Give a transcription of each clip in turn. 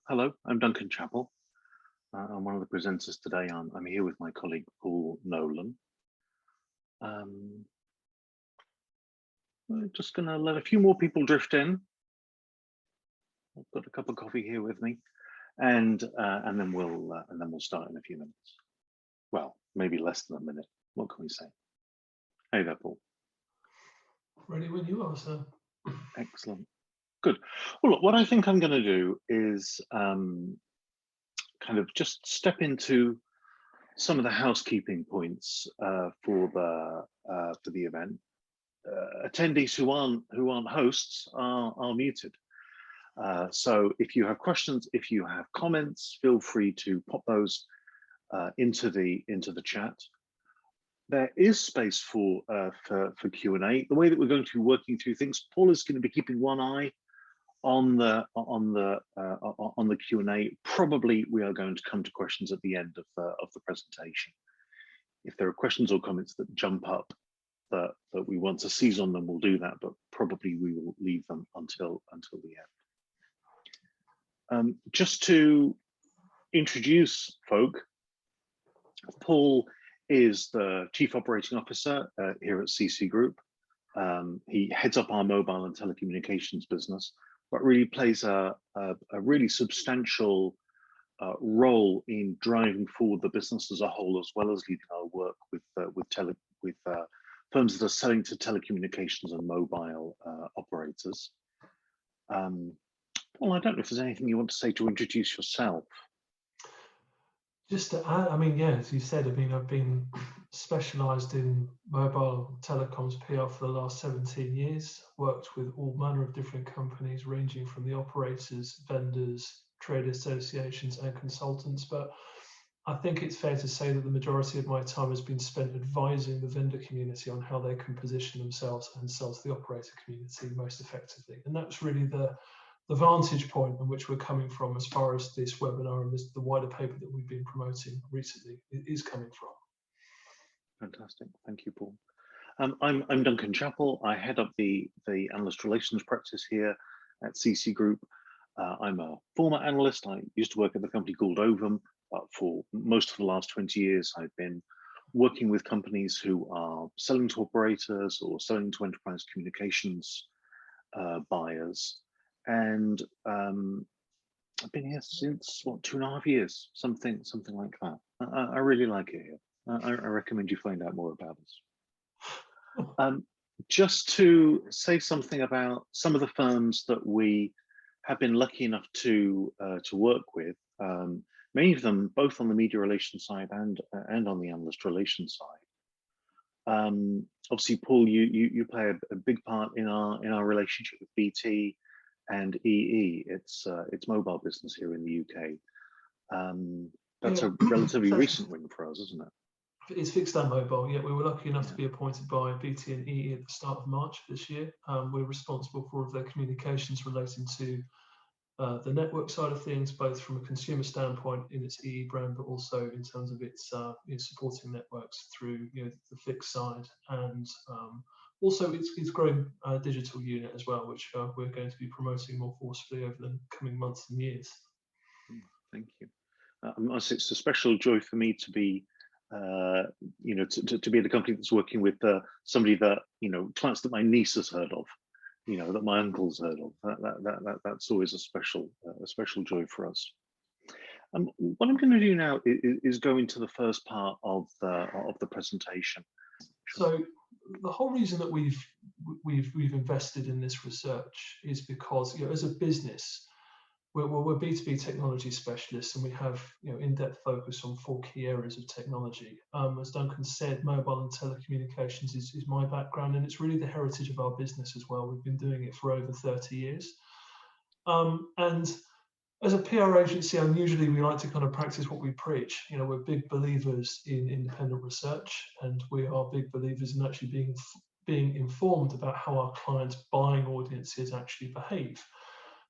Hello, I'm Duncan Chappell. I'm one of the presenters today. I'm here with my colleague Paul Nolan. We're just going to let a few more people drift in. I've got a cup of coffee here with me, and then we'll start in a few minutes. Well, maybe less than a minute. What can we say? Hey there, Paul. Ready when you are, sir. Excellent. Good. Well, look, what I think I'm going to do is kind of just step into some of the housekeeping points for the event. Attendees who aren't hosts are muted. So if you have questions, if you have comments, feel free to pop those into the chat. There is space for Q&A. The way that we're going to be working through things, Paul is going to be keeping one eye on the Q&A. Probably we are going to come to questions at the end of the presentation. If there are questions or comments that jump up that we want to seize on them, we'll do that, but probably we will leave them until the end. Just to introduce folk, Paul is the Chief Operating Officer here at CCgroup. He heads up our mobile and telecommunications business, but really plays a really substantial role in driving forward the business as a whole, as well as leading our work with firms that are selling to telecommunications and mobile operators. Paul, I don't know if there's anything you want to say to introduce yourself. Just to add, I mean, yeah, as you said, I mean, I've been specialised in mobile telecoms PR for the last 17 years, worked with all manner of different companies, ranging from the operators, vendors, trade associations and consultants. But I think it's fair to say that the majority of my time has been spent advising the vendor community on how they can position themselves and sell to the operator community most effectively. And that's really the vantage point on which we're coming from as far as this webinar and the wider paper that we've been promoting recently is coming from. Fantastic, thank you, Paul. I'm Duncan Chappell. I head up the analyst relations practice here at CCgroup. I'm a former analyst. I used to work at the company called Ovum, but for most of the last 20 years, I've been working with companies who are selling to operators or selling to enterprise communications buyers. And I've been here since, what, 2.5 years, something like that. I really like it here. I recommend you find out more about us. Just to say something about some of the firms that we have been lucky enough to work with, many of them both on the media relations side and on the analyst relations side. Obviously, Paul, you play a big part in our relationship with BT and EE. It's mobile business here in the UK. That's a relatively recent win for us, isn't it? It's fixed and mobile. Yeah, we were lucky enough to be appointed by BT and EE at the start of March this year. We're responsible for all of their communications relating to the network side of things, both from a consumer standpoint in its EE brand, but also in terms of its supporting networks through the fixed side, and also its growing digital unit as well, which we're going to be promoting more forcefully over the coming months and years. Thank you. It's a special joy for me to be to be the company that's working with somebody that clients that my niece has heard of, that my uncle's heard of. That's always a special joy for us. What I'm going to do now is go into the first part of the presentation. So the whole reason that we've invested in this research is because as a business, we're B2B technology specialists, and we have in-depth focus on 4 key areas of technology. As Duncan said, mobile and telecommunications is my background, and it's really the heritage of our business as well. We've been doing it for over 30 years. And as a PR agency, unusually we like to kind of practice what we preach. We're big believers in independent research, and we are big believers in actually being informed about how our clients' buying audiences actually behave.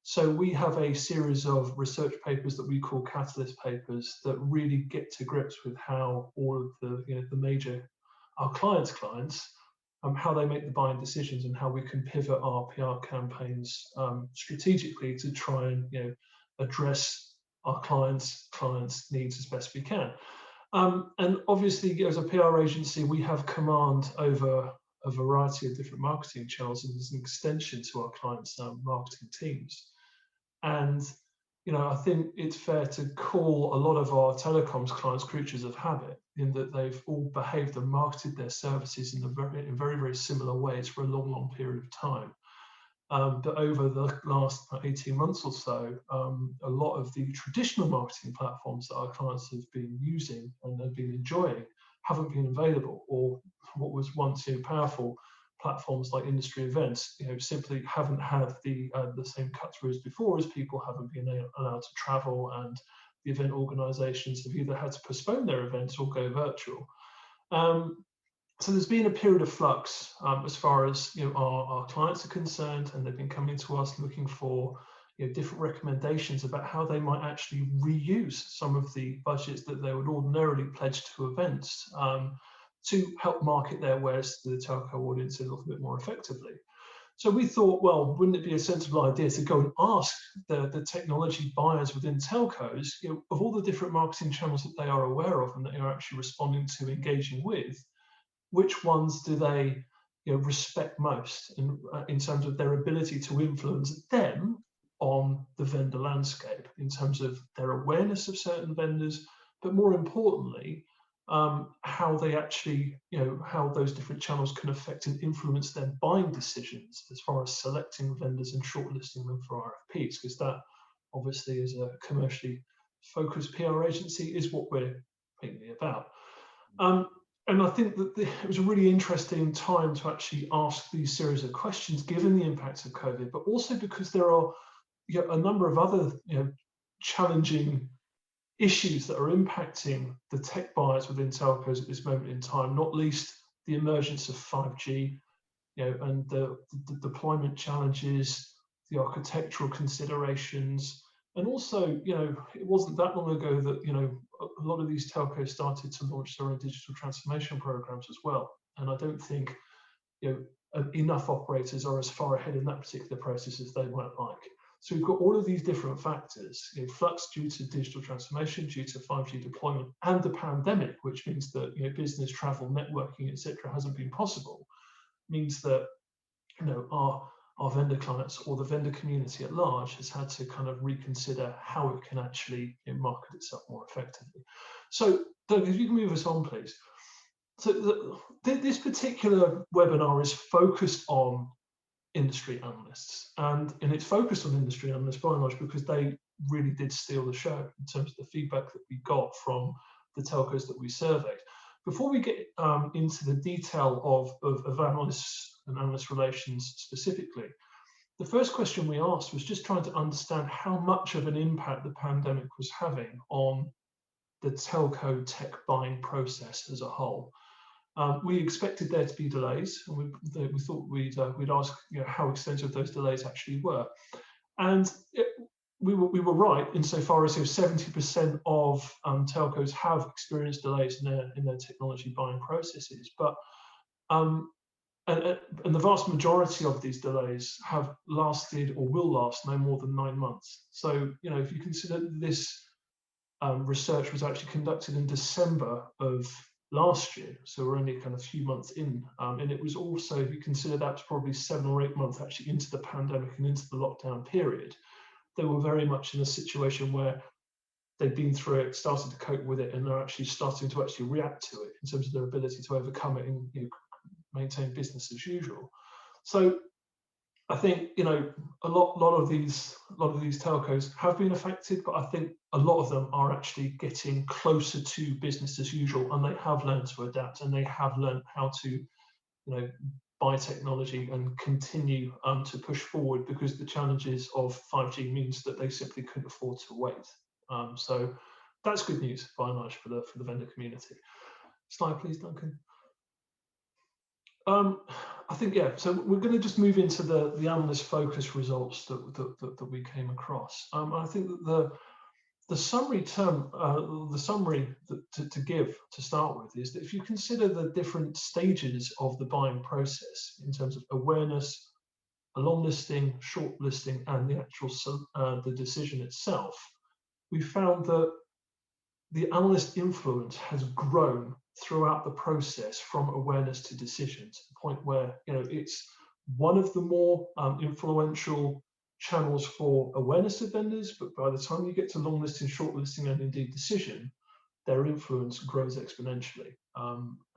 So we have a series of research papers that we call catalyst papers that really get to grips with how all of the our clients' how they make the buying decisions, and how we can pivot our PR campaigns strategically to try and address our clients' needs as best we can. And obviously, as a PR agency, we have command over a variety of different marketing channels and as an extension to our clients' marketing teams. And I think it's fair to call a lot of our telecoms clients creatures of habit, in that they've all behaved and marketed their services in very, very similar ways for a long, long period of time. But over the last 18 months or so, a lot of the traditional marketing platforms that our clients have been using and have been enjoying haven't been available, or what was once powerful platforms like industry events, simply haven't had the same cut through as before, as people haven't been allowed to travel, and the event organisations have either had to postpone their events or go virtual. So there's been a period of flux as far as our clients are concerned, and they've been coming to us looking for different recommendations about how they might actually reuse some of the budgets that they would ordinarily pledge to events to help market their wares to the telco audience a little bit more effectively. So we thought, well, wouldn't it be a sensible idea to go and ask the technology buyers within telcos, of all the different marketing channels that they are aware of and that they are actually responding to, engaging with, which ones do they respect most in terms of their ability to influence them on the vendor landscape, in terms of their awareness of certain vendors, but more importantly, how they actually, how those different channels can affect and influence their buying decisions as far as selecting vendors and shortlisting them for RFPs, because that obviously, as a commercially focused PR agency, is what we're mainly about. And I think that it was a really interesting time to actually ask these series of questions, given the impacts of COVID, but also because there are a number of other challenging issues that are impacting the tech buyers within telcos at this moment in time, not least the emergence of 5G, and the deployment challenges, the architectural considerations, and also, it wasn't that long ago that, a lot of these telcos started to launch their own digital transformation programs as well. And I don't think, enough operators are as far ahead in that particular process as they might like. So we've got all of these different factors, flux due to digital transformation, due to 5G deployment, and the pandemic, which means that business travel, networking, etc., hasn't been possible, means that our vendor clients or the vendor community at large has had to kind of reconsider how it can actually market itself more effectively. So, Doug, if you can move us on, please. So this particular webinar is focused on industry analysts, and it's focused on industry analysts by and large because they really did steal the show in terms of the feedback that we got from the telcos that we surveyed. Before we get into the detail of analysts and analyst relations specifically, the first question we asked was just trying to understand how much of an impact the pandemic was having on the telco tech buying process as a whole. We expected there to be delays, and we thought we'd ask how extensive those delays actually were, and we were right insofar as 70% of telcos have experienced delays in their technology buying processes, but and the vast majority of these delays have lasted or will last no more than 9 months. So if you consider this research was actually conducted in December of last year, so we're only kind of a few months in, and it was also, if you consider that was probably 7 or 8 months actually into the pandemic and into the lockdown period, they were very much in a situation where they've been through it, started to cope with it, and they're actually starting to actually react to it in terms of their ability to overcome it and maintain business as usual. So I think a lot of these telcos have been affected, but I think a lot of them are actually getting closer to business as usual, and they have learned to adapt, and they have learned how to buy technology and continue to push forward, because the challenges of 5G means that they simply couldn't afford to wait. So that's good news by and large for the vendor community. Slide please, Duncan. I think, so we're going to just move into the analyst focus results that we came across. I think that the summary to give to start with is that if you consider the different stages of the buying process in terms of awareness, a long listing, short listing, and the actual the decision itself, we found that the analyst influence has grown throughout the process from awareness to decision, to the point where it's one of the more influential channels for awareness of vendors, but by the time you get to long listing, short listing, and indeed decision, their influence grows exponentially.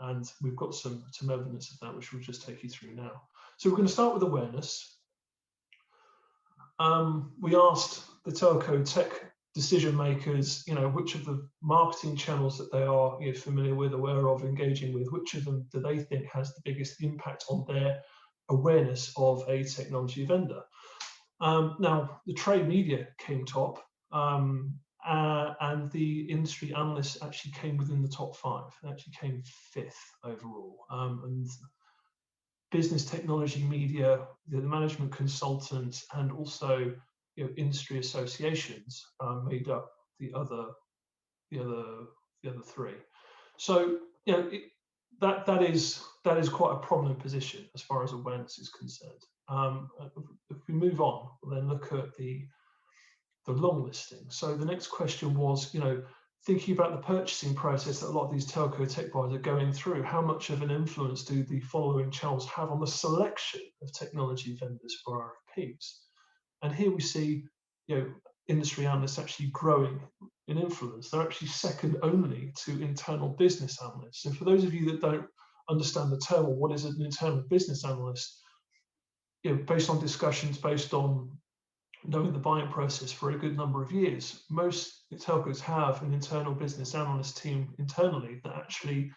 And we've got some evidence of that, which we'll just take you through now. So we're going to start with awareness. We asked the telco tech decision makers, which of the marketing channels that they are familiar with, aware of, engaging with, which of them do they think has the biggest impact on their awareness of a technology vendor. Now, the trade media came top, and the industry analysts actually came within the top 5. They actually came 5th overall. And business technology media, the management consultants, and also industry associations made up the other 3. So that is quite a prominent position as far as awareness is concerned. If we move on, we'll then look at the long listing. So the next question was, thinking about the purchasing process that a lot of these telco tech buyers are going through, how much of an influence do the following channels have on the selection of technology vendors for RFPs? And here we see, industry analysts actually growing in influence. They're actually second only to internal business analysts. And for those of you that don't understand the term, or what is an internal business analyst, based on discussions, based on knowing the buying process for a good number of years, most telcos have an internal business analyst team internally that actually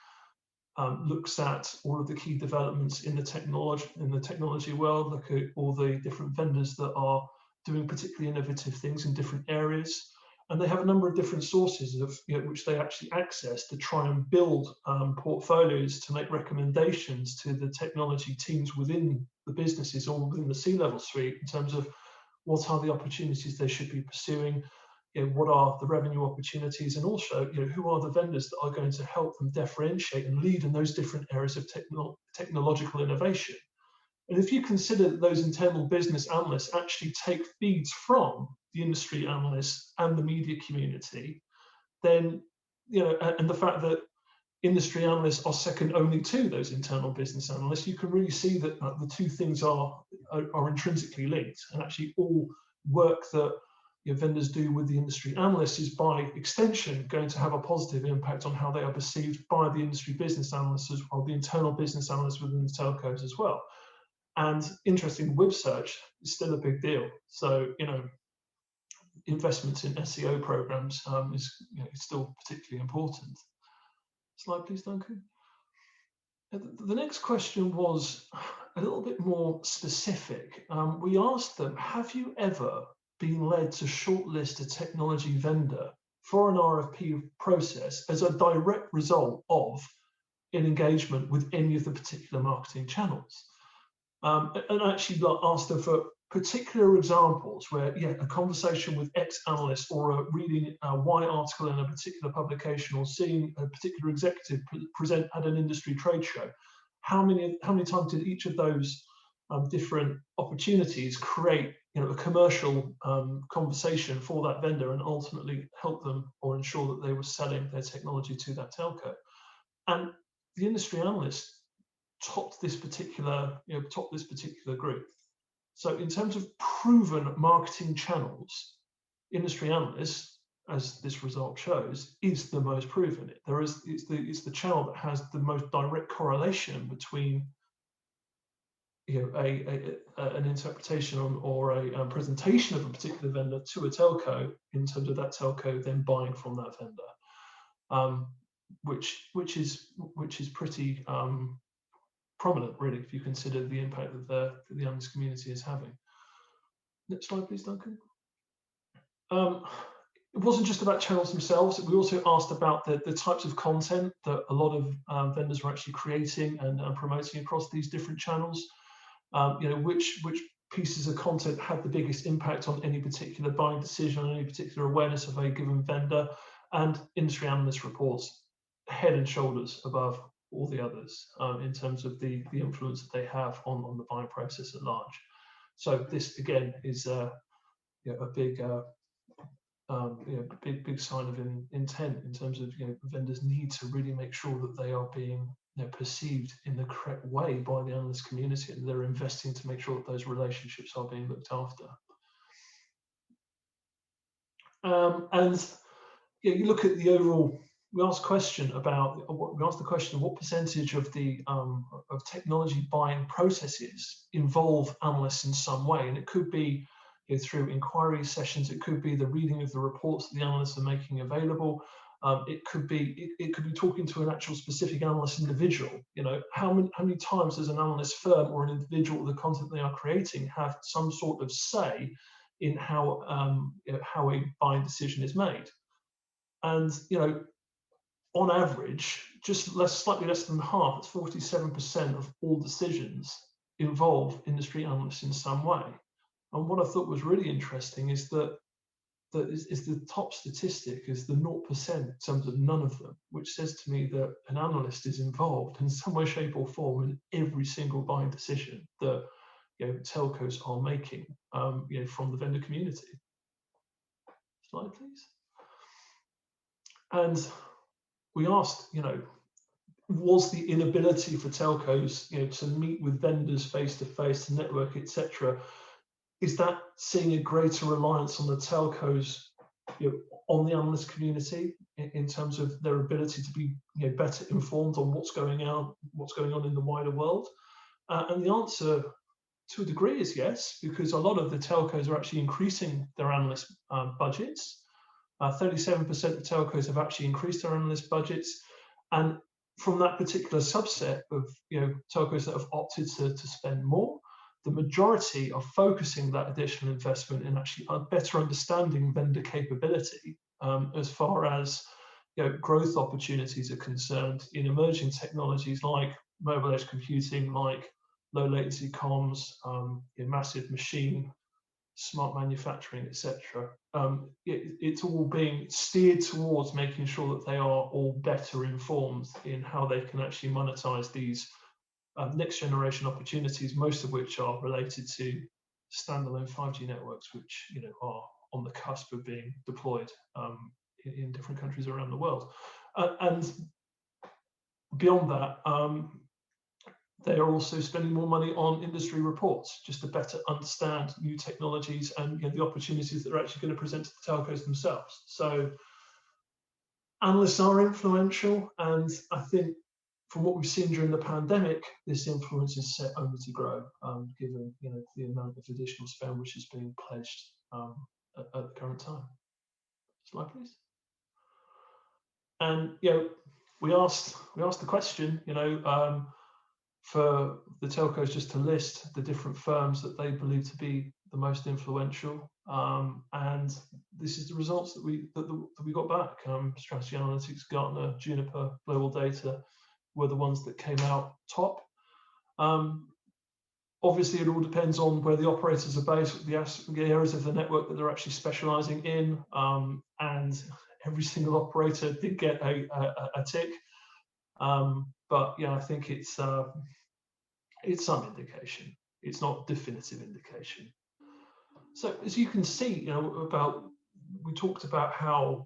looks at all of the key developments in the technology world, look at all the different vendors that are doing particularly innovative things in different areas. And they have a number of different sources of which they actually access to try and build portfolios to make recommendations to the technology teams within the businesses or within the C-level suite in terms of what are the opportunities they should be pursuing, what are the revenue opportunities, and also who are the vendors that are going to help them differentiate and lead in those different areas of technological innovation. And if you consider that those internal business analysts actually take feeds from the industry analysts and the media community, then and the fact that industry analysts are second only to those internal business analysts, you can really see that the two things are intrinsically linked, and actually all work that vendors do with the industry analysts is by extension going to have a positive impact on how they are perceived by the industry business analysts as well, the internal business analysts within the telcos as well. And interesting, web search is still a big deal. So investments in SEO programs is still particularly important. Slide, please, Duncan. The next question was a little bit more specific. We asked them, have you ever been led to shortlist a technology vendor for an RFP process as a direct result of an engagement with any of the particular marketing channels? And actually asked them for particular examples where, a conversation with X analyst, or reading a Y article in a particular publication, or seeing a particular executive present at an industry trade show, how many times did each of those different opportunities create a commercial conversation for that vendor and ultimately help them or ensure that they were selling their technology to that telco? And the industry analyst topped this particular group. So in terms of proven marketing channels, industry analysts, as this result shows, is the most proven. It's the channel that has the most direct correlation between an interpretation or a presentation of a particular vendor to a telco, in terms of that telco then buying from that vendor, which is pretty prominent, really, if you consider the impact that the analyst community is having. Next slide, please, Duncan. It wasn't just about channels themselves. We also asked about the types of content that a lot of vendors were actually creating and promoting across these different channels. Which pieces of content had the biggest impact on any particular buying decision, on any particular awareness of a given vendor, and industry analyst reports head and shoulders above all the others in terms of the influence that they have on the buying process at large. So this again is a big big sign of intent in terms of vendors need to really make sure that they are being perceived in the correct way by the analyst community, and they're investing to make sure that those relationships are being looked after. And you look at the overall. We asked the question what percentage of the of technology buying processes involve analysts in some way, and it could be through inquiry sessions, it could be the reading of the reports that the analysts are making available. It could be talking to an actual specific analyst individual. How many times does an analyst firm or an individual, the content they are creating, have some sort of say in how a buying decision is made? And on average, just slightly less than half, it's 47% of all decisions involve industry analysts in some way. And what I thought was really interesting is that the top statistic is the 0% in terms of none of them, which says to me that an analyst is involved in some way, shape, or form in every single buying decision that telcos are making from the vendor community. Slide, please. And we asked, was the inability for telcos, to meet with vendors face to face, to network, etc., is that seeing a greater reliance on the telcos, on the analyst community in terms of their ability to be, better informed on what's going on in the wider world? And the answer, to a degree, is yes, because a lot of the telcos are actually increasing their analyst budgets. 37% of telcos have actually increased their analyst budgets, and from that particular subset of telcos that have opted to spend more, the majority are focusing that additional investment in actually better understanding vendor capability as far as growth opportunities are concerned in emerging technologies like mobile edge computing, like low latency comms, massive machine, smart manufacturing, etc. It's all being steered towards making sure that they are all better informed in how they can actually monetize these next generation opportunities, most of which are related to standalone 5G networks, which are on the cusp of being deployed in different countries around the world. And beyond that, they are also spending more money on industry reports just to better understand new technologies and the opportunities that are actually going to present to the telcos themselves. So analysts are influential, and I think from what we've seen during the pandemic, this influence is set only to grow, given the amount of additional spend which is being pledged at the current time. Slide, please. And we asked the question, for the telcos just to list the different firms that they believe to be the most influential, and this is the results that we got back. Strategy Analytics, Gartner, Juniper, Global Data were the ones that came out top. Obviously, it all depends on where the operators are based, the areas of the network that they're actually specializing in, and every single operator did get a tick. But I think it's some indication. It's not definitive indication. So as you can see, we talked about how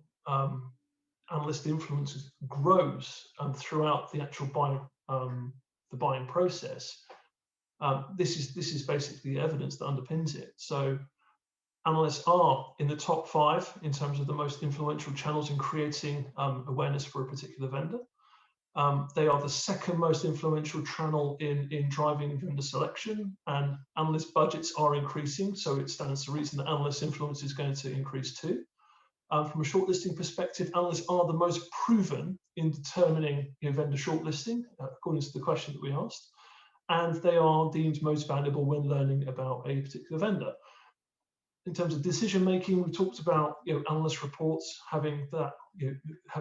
analyst influence grows throughout the actual buying process. This is basically the evidence that underpins it. So analysts are in the top 5 in terms of the most influential channels in creating awareness for a particular vendor. They are the second most influential channel in driving vendor selection, and analyst budgets are increasing, so it stands to reason that analyst influence is going to increase too. From a shortlisting perspective, analysts are the most proven in determining vendor shortlisting, according to the question that we asked, and they are deemed most valuable when learning about a particular vendor. In terms of decision making, we talked about analyst reports having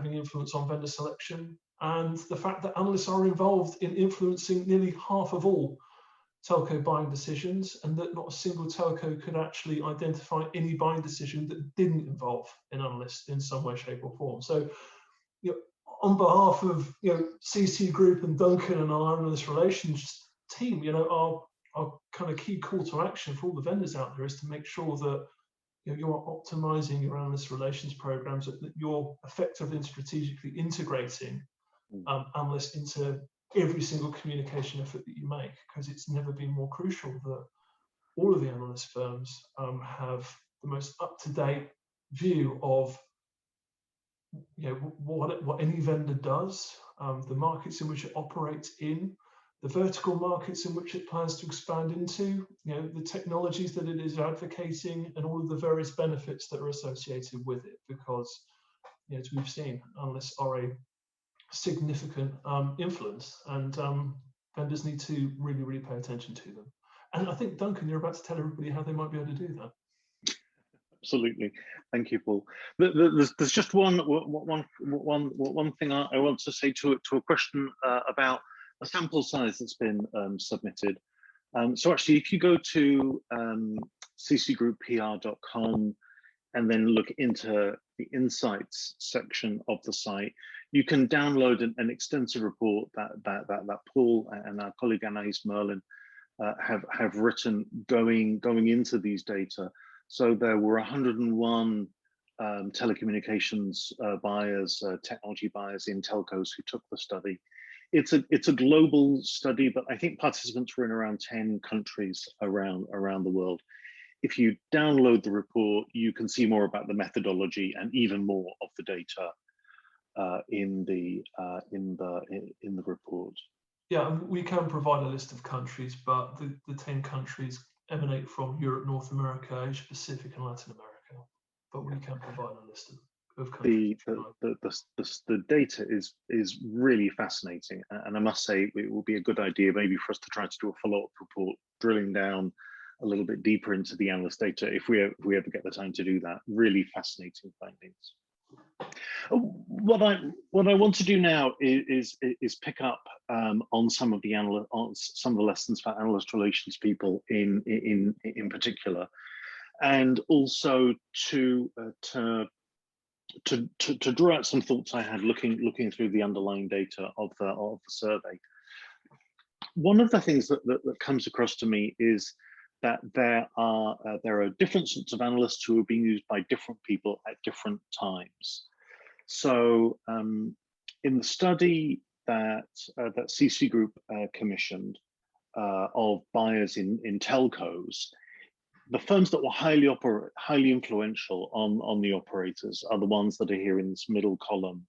influence on vendor selection, and the fact that analysts are involved in influencing nearly half of all telco buying decisions, and that not a single telco could actually identify any buying decision that didn't involve an analyst in some way, shape, or form. So, on behalf of CCgroup and Duncan and our analyst relations team, our our kind of key call to action for all the vendors out there is to make sure that you're optimizing your analyst relations programs, that you're effectively and strategically integrating analysts into every single communication effort that you make, because it's never been more crucial that all of the analyst firms have the most up-to-date view of what any vendor does, the markets in which it operates in, the vertical markets in which it plans to expand into, the technologies that it is advocating, and all of the various benefits that are associated with it. Because, as we've seen, analysts are a significant influence, and vendors need to really, really pay attention to them. And I think, Duncan, you're about to tell everybody how they might be able to do that. Absolutely, thank you, Paul. There's just one thing I want to say to a question about a sample size that's been submitted. So actually, if you go to ccgrouppr.com and then look into the insights section of the site, you can download an extensive report that Paul and our colleague Anais Merlin have written going into these data. So there were 101 telecommunications buyers, technology buyers in telcos who took the study. It's a global study, but I think participants were in around 10 countries around the world. If you download the report, you can see more about the methodology and even more of the data in the report. Yeah, we can provide a list of countries, but the 10 countries emanate from Europe, North America, Asia Pacific, and Latin America. But we can provide a list of countries. The data is really fascinating, and I must say it will be a good idea maybe for us to try to do a follow-up report, drilling down a little bit deeper into the analyst data if we ever get the time to do that. Really fascinating findings. What I want to do now is pick up on some of the lessons for analyst relations people in particular, and also to draw out some thoughts I had looking through the underlying data of the survey. One of the things that comes across to me is that there are different sorts of analysts who are being used by different people at different times. So in the study that CCgroup commissioned of buyers in telcos, the firms that were highly influential on the operators are the ones that are here in this middle column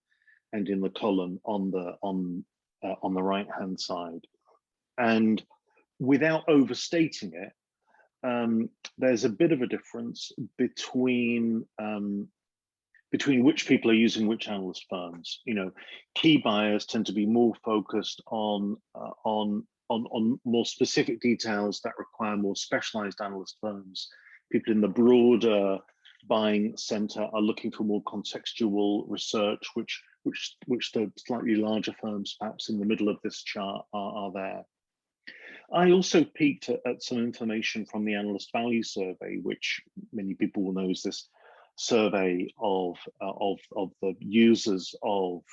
and in the column on the right hand side. And without overstating it, there's a bit of a difference between which people are using which analyst firms. Key buyers tend to be more focused on more specific details that require more specialized analyst firms. People in the broader buying center are looking for more contextual research, which the slightly larger firms, perhaps in the middle of this chart, are there. I also peeked at some information from the Analyst Value Survey, which many people will know is this survey of the users of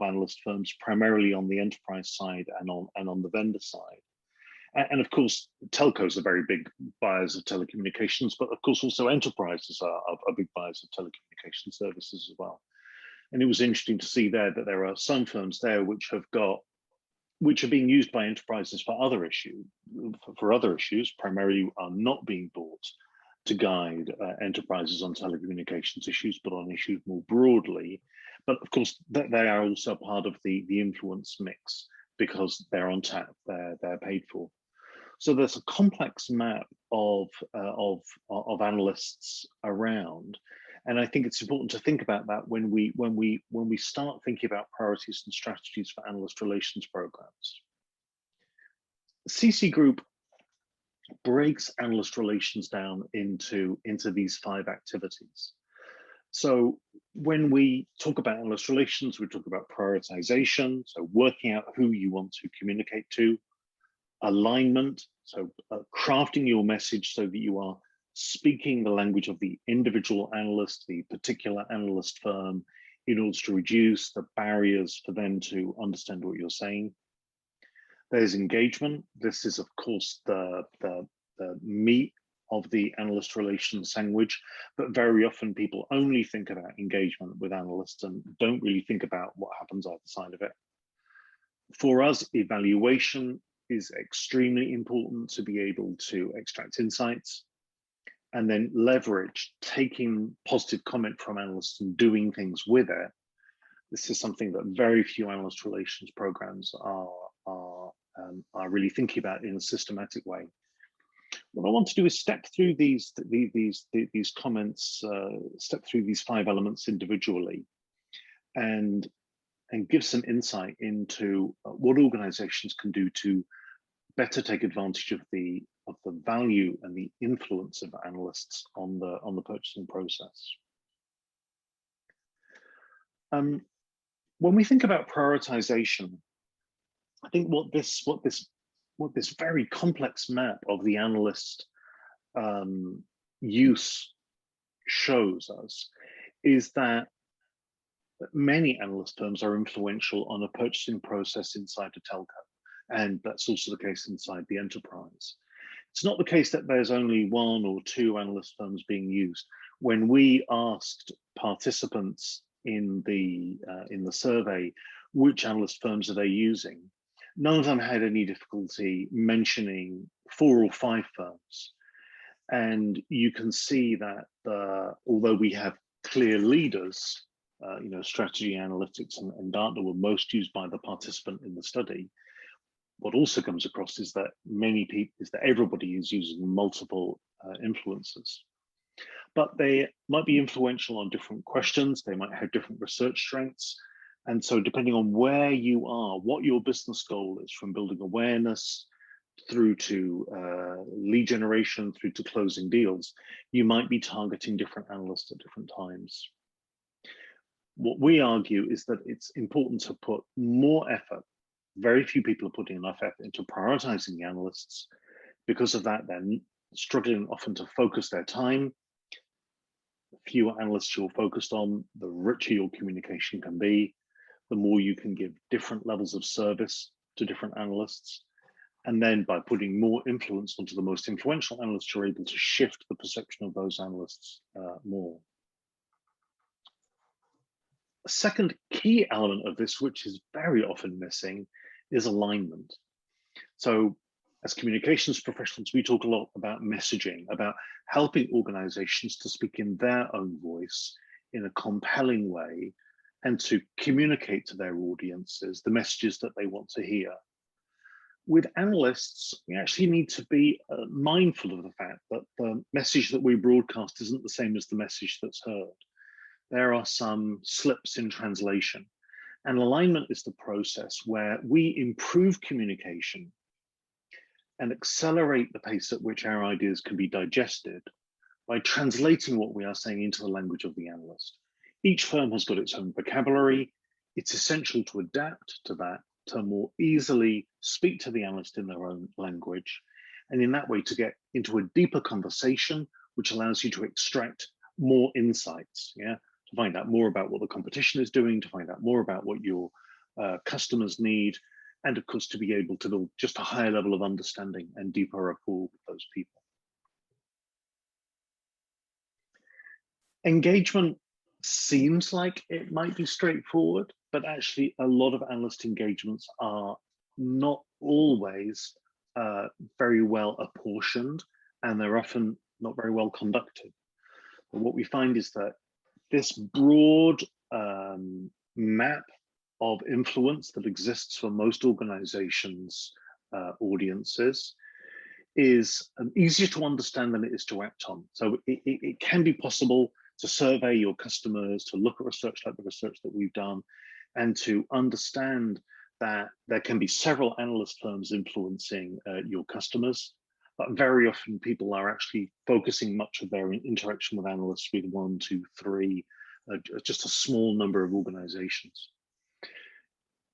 analyst firms, primarily on the enterprise side and on the vendor side. And of course, telcos are very big buyers of telecommunications, but of course also enterprises are big buyers of telecommunication services as well. And it was interesting to see there that there are some firms there which are being used by enterprises for other issues, primarily are not being bought to guide enterprises on telecommunications issues, but on issues more broadly. But of course, they are also part of the influence mix because they're on tap, they're paid for. So there's a complex map of analysts around, and I think it's important to think about that when we start thinking about priorities and strategies for analyst relations programs. CCgroup breaks analyst relations down into these 5 activities. So when we talk about analyst relations, we talk about prioritization, so working out who you want to communicate to, alignment, so crafting your message so that you are speaking the language of the individual analyst, the particular analyst firm, in order to reduce the barriers for them to understand what you're saying. There's engagement. This is, of course, the meat of the analyst relations language, but very often people only think about engagement with analysts and don't really think about what happens either side of it. For us, evaluation is extremely important to be able to extract insights and then leverage taking positive comment from analysts and doing things with it. This is something that very few analyst relations programs are really thinking about in a systematic way. What I want to do is step through these comments, step through these 5 elements individually, and give some insight into what organizations can do to better take advantage of the value and the influence of analysts on the purchasing process. When we think about prioritization, I think what this very complex map of the analyst use shows us is that many analyst firms are influential on a purchasing process inside a telco, and that's also the case inside the enterprise. It's not the case that there's only 1 or 2 analyst firms being used. When we asked participants in the survey which analyst firms are they using, none of them had any difficulty mentioning 4 or 5 firms. And you can see that although we have clear leaders, strategy, analytics, and data were most used by the participant in the study, what also comes across is that everybody is using multiple influencers. But they might be influential on different questions, they might have different research strengths. And so depending on where you are, what your business goal is, from building awareness through to lead generation, through to closing deals, you might be targeting different analysts at different times. What we argue is that it's important to put more effort. Very few people are putting enough effort into prioritizing the analysts. Because of that, they're struggling often to focus their time. The fewer analysts you're focused on, the richer your communication can be, the more you can give different levels of service to different analysts. And then by putting more influence onto the most influential analysts, you're able to shift the perception of those analysts more. A second key element of this, which is very often missing, is alignment. So as communications professionals, we talk a lot about messaging, about helping organizations to speak in their own voice in a compelling way and to communicate to their audiences the messages that they want to hear. With analysts, we actually need to be mindful of the fact that the message that we broadcast isn't the same as the message that's heard. There are some slips in translation, and alignment is the process where we improve communication and accelerate the pace at which our ideas can be digested by translating what we are saying into the language of the analyst. Each firm has got its own vocabulary. It's essential to adapt to that, to more easily speak to the analyst in their own language, and in that way to get into a deeper conversation, which allows you to extract more insights, to find out more about what the competition is doing, to find out more about what your customers need, and of course to be able to build just a higher level of understanding and deeper rapport with those people. Engagement seems like it might be straightforward, but actually a lot of analyst engagements are not always very well apportioned, and they're often not very well conducted. And what we find is that this broad map of influence that exists for most organizations' audiences is easier to understand than it is to act on. So it can be possible to survey your customers, to look at research like the research that we've done, and to understand that there can be several analyst firms influencing your customers. But very often people are actually focusing much of their interaction with analysts with 1, 2, 3, just a small number of organizations.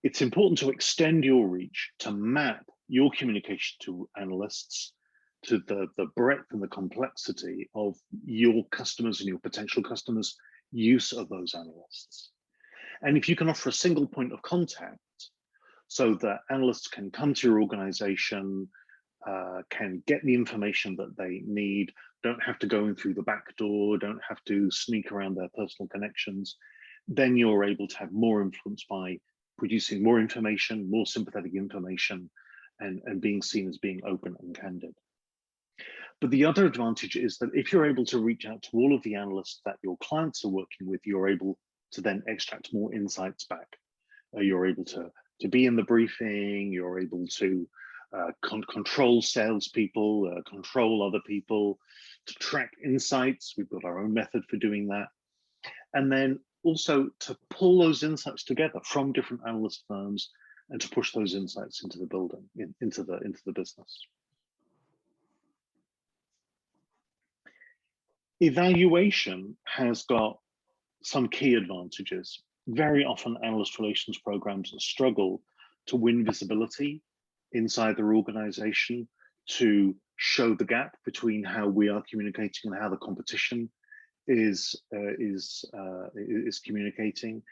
It's important to extend your reach, to map your communication to analysts to the breadth and the complexity of your customers and your potential customers' use of those analysts. And if you can offer a single point of contact, so that analysts can come to your organization, can get the information that they need, don't have to go in through the back door, don't have to sneak around their personal connections. Then you're able to have more influence by producing more information, more sympathetic information, and being seen as being open and candid. But the other advantage is that if you're able to reach out to all of the analysts that your clients are working with, you're able to then extract more insights back. You're able to be in the briefing, you're able to control salespeople, control other people, to track insights. We've got our own method for doing that. And then also to pull those insights together from different analyst firms and to push those insights into the building, into the business. Evaluation has got some key advantages. Very often analyst relations programs struggle to win visibility inside their organization, to show the gap between how we are communicating and how the competition is communicating,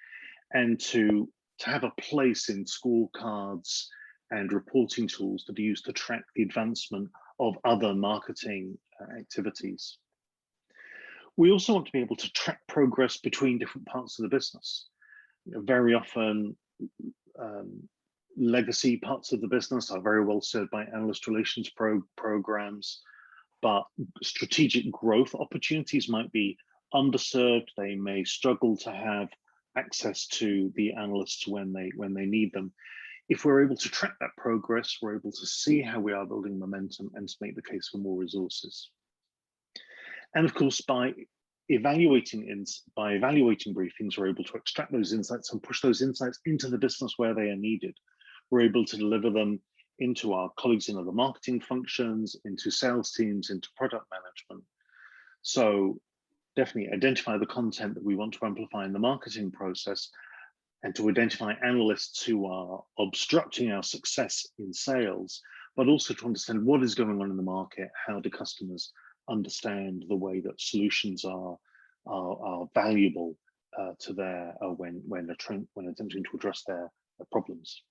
and to have a place in scorecards and reporting tools that are used to track the advancement of other marketing activities. We also want to be able to track progress between different parts of the business. Very often, legacy parts of the business are very well served by analyst relations programs, but strategic growth opportunities might be underserved. They may struggle to have access to the analysts when they need them. If we're able to track that progress, we're able to see how we are building momentum and to make the case for more resources. And of course, by evaluating briefings, we're able to extract those insights and push those insights into the business where they are needed. We're able to deliver them into our colleagues in other marketing functions, into sales teams, into product management. So definitely identify the content that we want to amplify in the marketing process, and to identify analysts who are obstructing our success in sales, but also to understand what is going on in the market. How do customers understand the way that solutions are valuable to their when attempting to address their problems.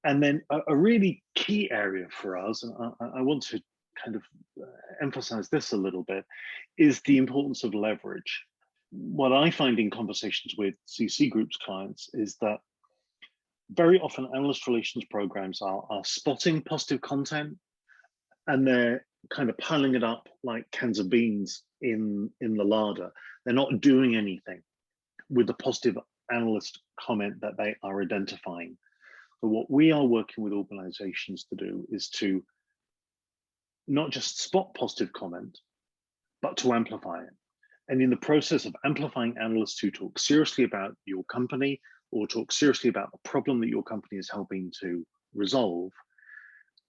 And then a really key area for us, and I want to kind of emphasize this a little bit, is the importance of leverage. What I find in conversations with CCgroup's clients is that very often analyst relations programs are spotting positive content, and they're kind of piling it up like cans of beans in the larder. They're not doing anything with the positive analyst comment that they are identifying. But what we are working with organizations to do is to not just spot positive comment, but to amplify it. And in the process of amplifying analysts who talk seriously about your company or talk seriously about the problem that your company is helping to resolve,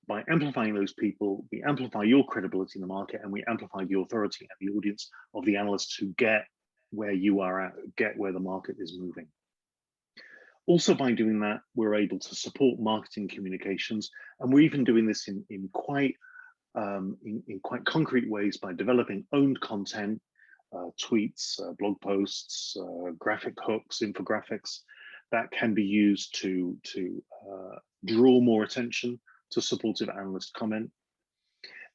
by amplifying those people, we amplify your credibility in the market, and we amplify the authority and the audience of the analysts who get where you are at, get where the market is moving. Also, by doing that, we're able to support marketing communications, and we're even doing this in quite concrete ways by developing owned content, tweets, blog posts, graphic hooks, infographics that can be used to draw more attention to supportive analyst comment.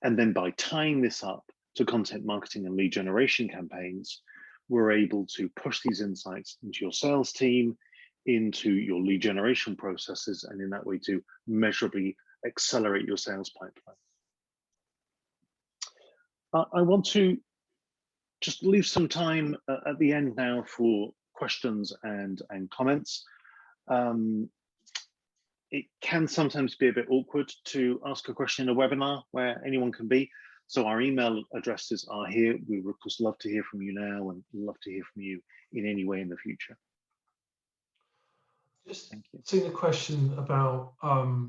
And then by tying this up to content marketing and lead generation campaigns, we're able to push these insights into your sales team, into your lead generation processes, and in that way to measurably accelerate your sales pipeline. I want to just leave some time at the end now for questions and comments. It can sometimes be a bit awkward to ask a question in a webinar where anyone can be. So our email addresses are here. We would of course love to hear from you now, and love to hear from you in any way in the future. Just seeing a question about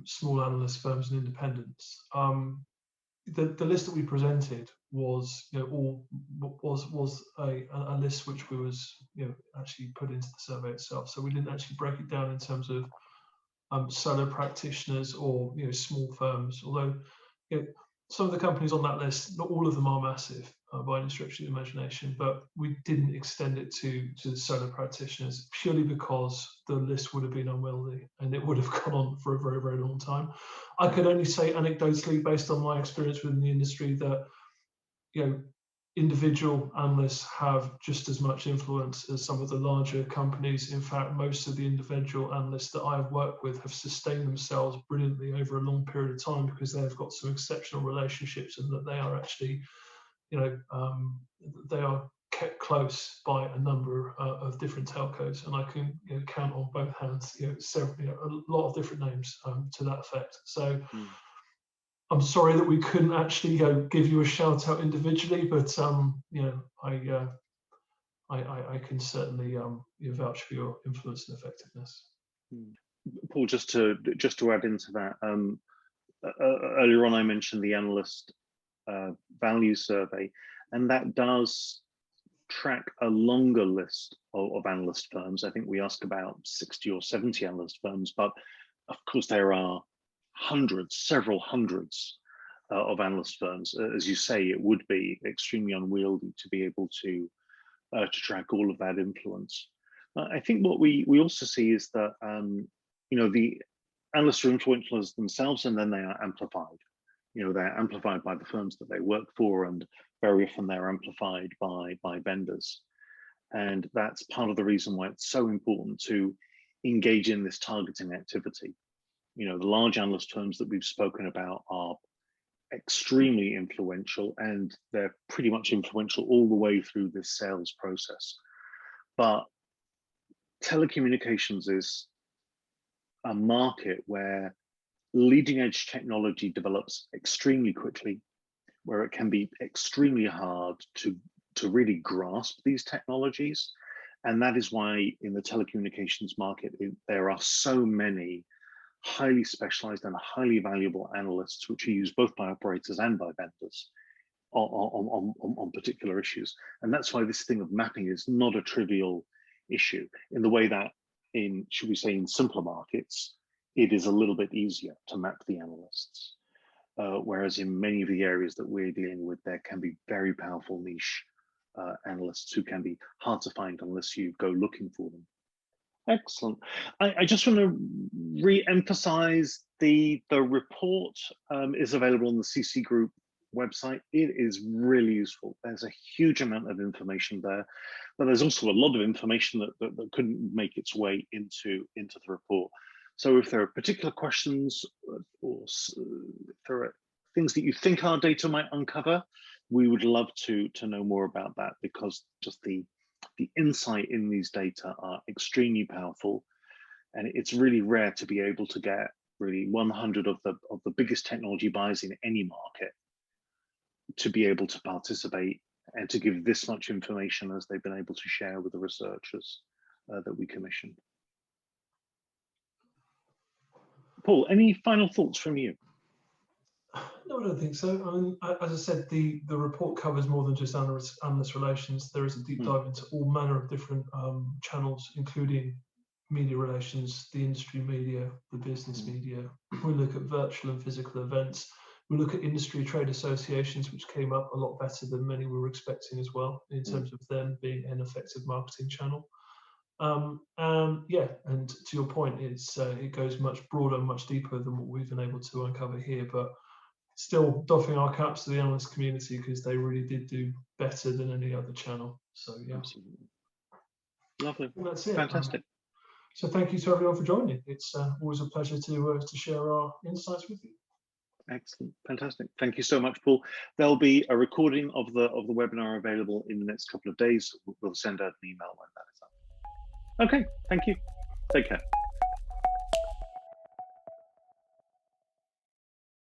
small analyst firms and independents. The list that we presented was, was a list which was, actually put into the survey itself. So we didn't actually break it down in terms of solo practitioners or small firms. Although some of the companies on that list, not all of them are massive. by any stretch of the imagination, but we didn't extend it to the solo practitioners purely because the list would have been unwieldy and it would have gone on for a very, very long time. I could only say anecdotally, based on my experience within the industry, that individual analysts have just as much influence as some of the larger companies. In fact, most of the individual analysts that I've worked with have sustained themselves brilliantly over a long period of time because they've got some exceptional relationships and that they are actually, they are kept close by a number of different telcos, and I can count on both hands, several, a lot of different names to that effect. So. I'm sorry that we couldn't actually give you a shout out individually, but I can certainly vouch for your influence and effectiveness. Paul, just to add into that, earlier on I mentioned the analyst value survey, and that does track a longer list of analyst firms. I think we ask about 60 or 70 analyst firms, but of course there are several hundreds of analyst firms. As you say, it would be extremely unwieldy to be able to track all of that influence. I think what we also see is that the analysts are influential as themselves, and then they are amplified. They're amplified by the firms that they work for, and very often they're amplified by vendors. And that's part of the reason why it's so important to engage in this targeting activity. The large analyst firms that we've spoken about are extremely influential, and they're pretty much influential all the way through this sales process. But telecommunications is a market where leading edge technology develops extremely quickly, where it can be extremely hard to really grasp these technologies. And that is why in the telecommunications market, there are so many highly specialized and highly valuable analysts, which are used both by operators and by vendors on particular issues. And that's why this thing of mapping is not a trivial issue, in the way that should we say, in simpler markets, it is a little bit easier to map the analysts. Whereas in many of the areas that we're dealing with, there can be very powerful niche analysts who can be hard to find unless you go looking for them. Excellent. I just want to re-emphasize the report is available on the CCgroup website. It is really useful. There's a huge amount of information there, but there's also a lot of information that couldn't make its way into the report. So if there are particular questions or if there are things that you think our data might uncover, we would love to know more about that, because just the insight in these data are extremely powerful, and it's really rare to be able to get really 100 of the biggest technology buyers in any market to be able to participate and to give this much information as they've been able to share with the researchers that we commissioned. Paul, any final thoughts from you? No, I don't think so. I mean, as I said, the report covers more than just analyst relations. There is a deep dive into all manner of different channels, including media relations, the industry media, the business media. We look at virtual and physical events. We look at industry trade associations, which came up a lot better than many were expecting as well, in terms of them being an effective marketing channel. And to your point, it goes much broader, much deeper than what we've been able to uncover here, but still doffing our caps to the analyst community, because they really did do better than any other channel. So yeah, absolutely lovely. That's it. Fantastic. So thank you to everyone for joining. It's always a pleasure to share our insights with you. Excellent, fantastic. Thank you so much, Paul. There'll be a recording of the webinar available in the next couple of days. We'll send out an email when that is up. Okay, thank you. Take care.